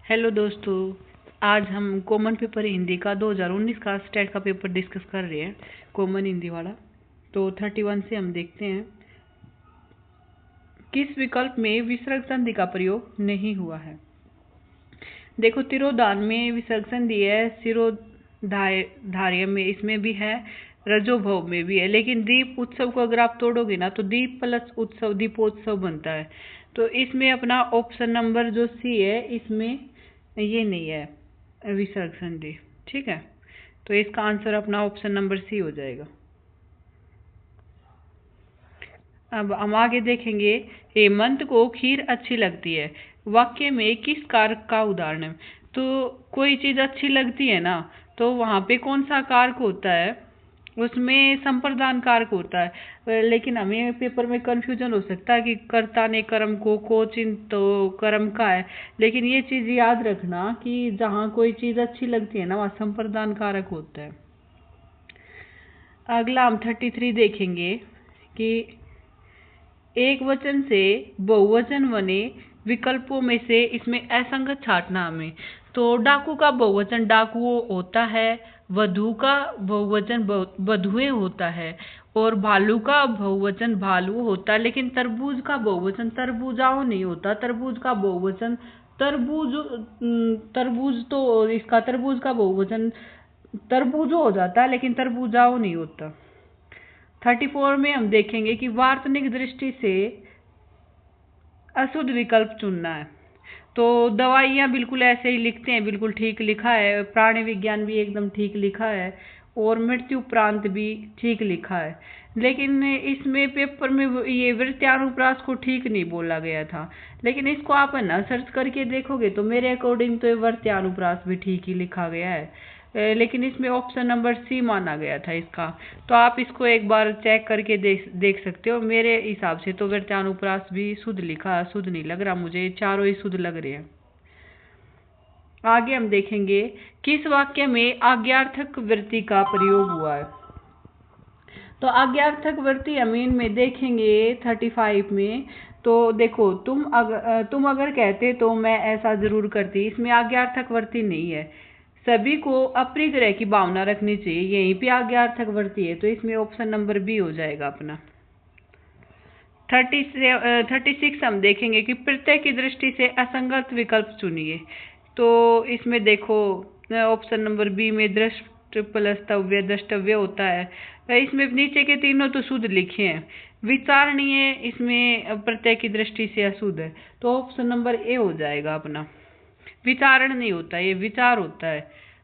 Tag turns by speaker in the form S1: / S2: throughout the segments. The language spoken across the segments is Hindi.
S1: हेलो दोस्तों, आज हम कॉमन पेपर हिंदी का 2019 का स्टेट का पेपर डिस्कस कर रहे हैं, कॉमन हिंदी वाला। तो 31 से हम देखते हैं किस विकल्प में विसर्ग संधि का प्रयोग नहीं हुआ है। देखो, तिरोधान में विसर्ग संधि है, सिरोधार्य में इसमें भी है, रजोभव में भी है, लेकिन दीप उत्सव को अगर आप तोड़ोगे ना तो दीप प्लस उत्सव दीपोत्सव बनता है। तो इसमें अपना ऑप्शन नंबर जो सी है, इसमें ये नहीं है विसर्ग संधि। ठीक है, तो इसका आंसर अपना ऑप्शन नंबर सी हो जाएगा। अब हम आगे देखेंगे, हेमंत को खीर अच्छी लगती है, वाक्य में किस कारक का उदाहरण है। तो कोई चीज अच्छी लगती है ना, तो वहां पे कौन सा कारक होता है, उसमें संप्रदान कारक होता है। लेकिन हमें पेपर में कंफ्यूजन हो सकता है कि कर्ता ने कर्म को चिन्ह तो कर्म का है, लेकिन ये चीज याद रखना कि जहाँ कोई चीज अच्छी लगती है ना, वहाँ संप्रदान कारक होता है। अगला हम 33 देखेंगे कि एक वचन से बहुवचन बने विकल्पों में से इसमें असंगत छांटना हमें। तो डाकू का बहुवचन डाकुओं होता है, वधु का बहुवचन वधुएं होता है, और भालू का बहुवचन भालू होता है, लेकिन तरबूज का बहुवचन तरबूजाओं नहीं होता। तरबूज का बहुवचन तरबूज तरबूज तो इसका तरबूज का बहुवचन तरबूजो हो जाता है, लेकिन तरबूजाओ नहीं होता। 34 में हम देखेंगे कि वार्तनिक दृष्टि से अशुद्ध विकल्प चुनना है। तो दवाइयाँ बिल्कुल ऐसे ही लिखते हैं, बिल्कुल ठीक लिखा है, प्राणी विज्ञान भी एकदम ठीक लिखा है, और मृत्यु उपरांत भी ठीक लिखा है। लेकिन इसमें पेपर में ये वृत्त्यानुप्रास को ठीक नहीं बोला गया था, लेकिन इसको आप है ना सर्च करके देखोगे तो मेरे अकॉर्डिंग तो ये वृत्त्यानुप्रास भी ठीक ही लिखा गया है। लेकिन इसमें ऑप्शन नंबर सी माना गया था इसका। तो आप इसको एक बार चेक करके देख सकते हो। मेरे हिसाब से तो वृत्त्यानुप्रास भी शुद्ध लिखा, शुद्ध नहीं लग रहा मुझे, चारों ही शुद्ध लग रहे हैं। आगे हम देखेंगे किस वाक्य में आज्ञार्थक वृत्ति का प्रयोग हुआ है। तो आज्ञार्थक वृत्ति अमीन में देखेंगे 35 में। तो देखो, तुम अगर कहते तो मैं ऐसा जरूर करती, इसमें आज्ञार्थक वृत्ति नहीं है। सभी को अप्रिय ग्रह की भावना रखनी चाहिए, यहीं पे आज्ञार्थक वृत्ति है, तो इसमें ऑप्शन नंबर बी हो जाएगा अपना। 36 हम देखेंगे कि प्रत्यय की दृष्टि से असंगत विकल्प चुनिए। तो इसमें देखो, ऑप्शन नंबर बी में दृष्ट प्लस तव्य द्रष्टव्य होता है। इसमें नीचे के तीनों तो शुद्ध लिखे हैं। विचारणीय इसमें प्रत्यय की दृष्टि से अशुद्ध है, तो ऑप्शन नंबर ए हो जाएगा अपना। विचारण नहीं होता, ये विचार होता है,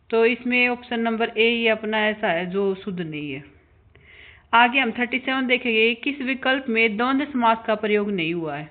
S1: तो इसमें ऑप्शन नंबर ए ही अपना ऐसा है जो शुद्ध नहीं है। आगे हम 37 देखेंगे किस विकल्प में द्वंद्व समास का प्रयोग नहीं हुआ है।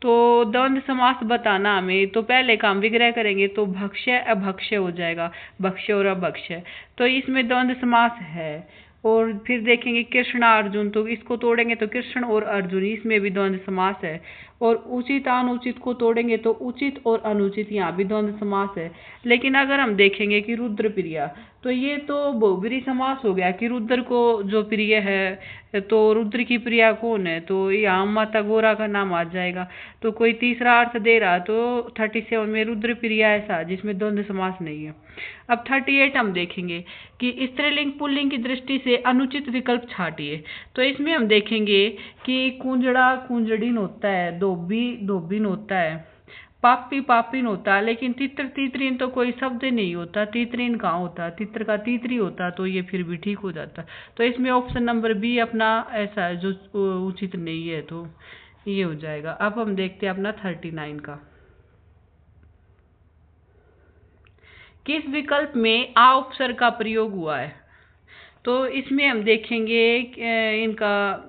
S1: तो द्वंद्व समास बताना हमें, तो पहले काम विग्रह करेंगे तो भक्ष्य अभक्ष्य हो जाएगा, भक्ष्य और अभक्ष्य, तो इसमें द्वंद्व समास है। और फिर देखेंगे कृष्ण अर्जुन, तो इसको तोड़ेंगे तो कृष्ण और अर्जुन, इसमें भी द्वंद्व समास है। और उचित अनुचित को तोड़ेंगे तो उचित और अनुचित, यहाँ भी द्वंद्व समास है। लेकिन अगर हम देखेंगे कि रुद्र प्रिया, तो ये तो बहुब्रीहि समास हो गया कि रुद्र को जो प्रिय है, तो रुद्र की प्रिया कौन है, तो यहाँ माता गौरा का नाम आ जाएगा। तो कोई तीसरा अर्थ दे रहा, तो 37 में रुद्र प्रिया ऐसा जिसमें द्वंद्व समास नहीं है। अब 38 हम देखेंगे कि स्त्रीलिंग पुल्लिंग की दृष्टि से अनुचित विकल्प छाटिए। तो इसमें हम देखेंगे कि कुंजड़ा कुंजड़िन होता है, धोबी धोबिन होता है, पापी पापिन होता है, लेकिन तित्र तीतरीन तो कोई शब्द नहीं होता। तीतरीन कहाँ होता, तित्र का तीतरी होता, तो ये फिर भी ठीक हो जाता। तो इसमें ऑप्शन नंबर बी अपना ऐसा है जो उचित नहीं है, तो ये हो जाएगा। अब हम देखते हैं अपना 39 का, किस विकल्प में आ उपसर्ग का प्रयोग हुआ है। तो इसमें हम देखेंगे इनका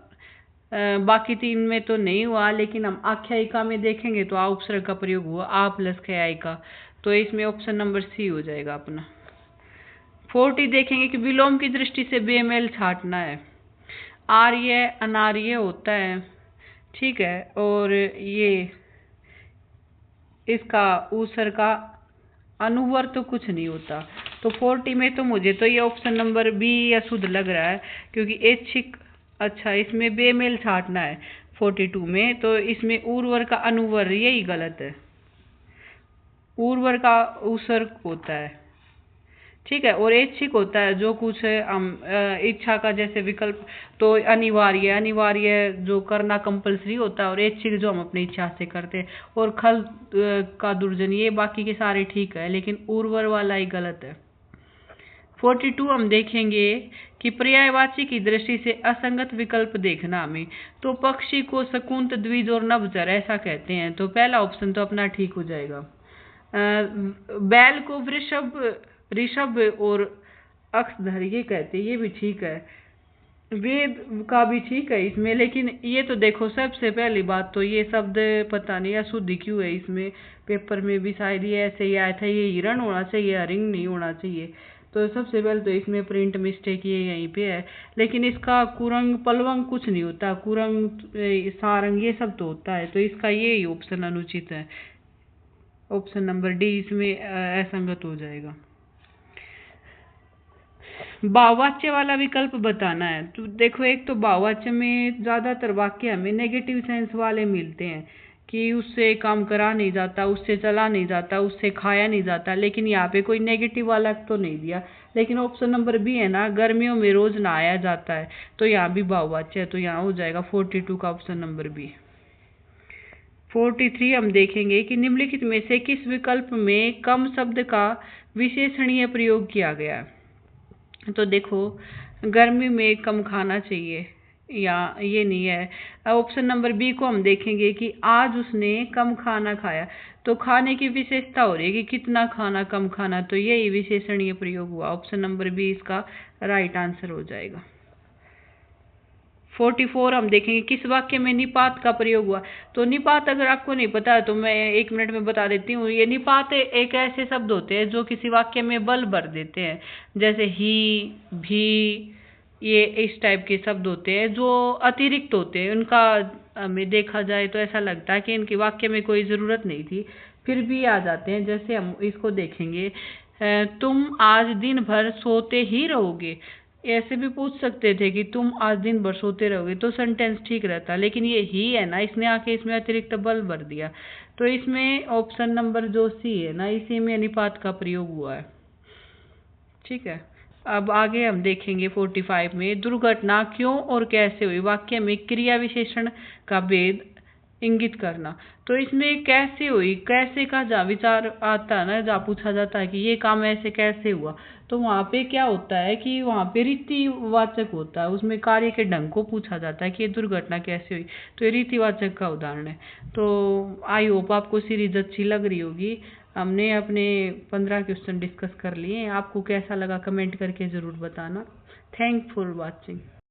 S1: बाकी तीन में तो नहीं हुआ, लेकिन हम आख्यायिका में देखेंगे तो आ उपसर्ग का प्रयोग हुआ, आ प्लस ख्यायिका, तो इसमें ऑप्शन नंबर सी हो जाएगा अपना। 40 देखेंगे कि विलोम की दृष्टि से बेमेल छाटना है। आर्य अनार्य होता है, ठीक है, और ये इसका ऊसर का अनुवर तो कुछ नहीं होता। तो 40 में तो मुझे तो ये ऑप्शन नंबर बी या शुद्ध लग रहा है, क्योंकि ऐच्छिक, अच्छा इसमें बेमेल छाटना है 42 में, तो इसमें उर्वर का अनुवर, यही गलत है। उर्वर का उसर्ग होता है, ठीक है। और ऐच्छिक होता है जो कुछ इच्छा का जैसे विकल्प, तो अनिवार्य, अनिवार्य जो करना कंपलसरी होता है, और ऐच्छिक जो हम अपनी इच्छा से करते हैं। और खल का दुर्जन, ये बाकी के सारे ठीक है, लेकिन उर्वर वाला ही गलत है। 42 हम देखेंगे कि पर्यायवाची की दृष्टि से असंगत विकल्प देखना हमें। तो पक्षी को शकुंत, द्विज और नभचर ऐसा कहते हैं, तो पहला ऑप्शन तो अपना ठीक हो जाएगा। बैल को वृषभ, ऋषभ और अक्षधर ये कहते हैं, ये भी ठीक है। वेद का भी ठीक है इसमें, लेकिन ये तो देखो सबसे पहली बात तो ये शब्द पता नहीं अशुद्धि क्यों है इसमें, पेपर में भी शायद ये ऐसे ही आया था, ये हिरण होना चाहिए, हरिंग नहीं होना चाहिए। तो सबसे पहले तो इसमें प्रिंट मिस्टेक ये यहीं पे है। लेकिन इसका कुरंग पलवंग कुछ नहीं होता, कुरंग सारंग ये सब तो होता है, तो इसका ये ही ऑप्शन अनुचित है। ऑप्शन नंबर डी इसमें असंगत हो जाएगा। भाववाच्य वाला विकल्प बताना है। तो देखो, एक तो भाववाच्य में ज्यादातर वाक्य हमें नेगेटिव सेंस वाले मिलते हैं कि उससे काम करा नहीं जाता, उससे चला नहीं जाता, उससे खाया नहीं जाता, लेकिन यहाँ पे कोई नेगेटिव वाला तो नहीं दिया। लेकिन ऑप्शन नंबर बी है ना, गर्मियों में रोज नहाया जाता है, तो यहाँ भी भाववाच्य है, तो यहाँ हो जाएगा 42 का ऑप्शन नंबर बी। 43 हम देखेंगे कि निम्नलिखित में से किस विकल्प में कम शब्द का विशेषणीय प्रयोग किया गया है। तो देखो, गर्मी में कम खाना चाहिए, या ये नहीं है। ऑप्शन नंबर बी को हम देखेंगे कि आज उसने कम खाना खाया, तो खाने की विशेषता हो रही है कि कितना खाना, कम खाना, तो यही विशेषणीय प्रयोग हुआ। ऑप्शन नंबर बी इसका राइट आंसर हो जाएगा। 44 हम देखेंगे किस वाक्य में निपात का प्रयोग हुआ। तो निपात अगर आपको नहीं पता है तो मैं 1 मिनट में बता देती हूँ। ये निपात एक ऐसे शब्द होते हैं जो किसी वाक्य में बल भर देते हैं, जैसे ही, भी, ये इस टाइप के शब्द होते हैं जो अतिरिक्त होते हैं। उनका हमें देखा जाए तो ऐसा लगता है कि इनकी वाक्य में कोई ज़रूरत नहीं थी, फिर भी आ जाते हैं। जैसे हम इसको देखेंगे, तुम आज दिन भर सोते ही रहोगे। ऐसे भी पूछ सकते थे कि तुम आज दिन भर सोते रहोगे, तो सेंटेंस ठीक रहता। लेकिन ये ही है ना, इसने आके इसमें अतिरिक्त बल भर दिया, तो इसमें ऑप्शन नंबर जो सी है ना, इसी में निपात का प्रयोग हुआ है। ठीक है, अब आगे हम देखेंगे 45 में दुर्घटना क्यों और कैसे हुई। वाक्य में क्रिया विशेषण का भेद इंगित करना। तो इसमें कैसे हुई, कैसे का जहाँ विचार आता है ना, जहाँ पूछा जाता है कि ये काम ऐसे कैसे हुआ, तो वहाँ पे क्या होता है कि वहाँ पे रीतिवाचक होता है, उसमें कार्य के ढंग को पूछा जाता है कि ये दुर्घटना कैसे हुई, तो ये रीतिवाचक का उदाहरण है। तो आई होप आपको सीरीज अच्छी लग रही होगी। हमने अपने 15 क्वेश्चन डिस्कस कर लिए। आपको कैसा लगा कमेंट करके ज़रूर बताना। Thank for watching.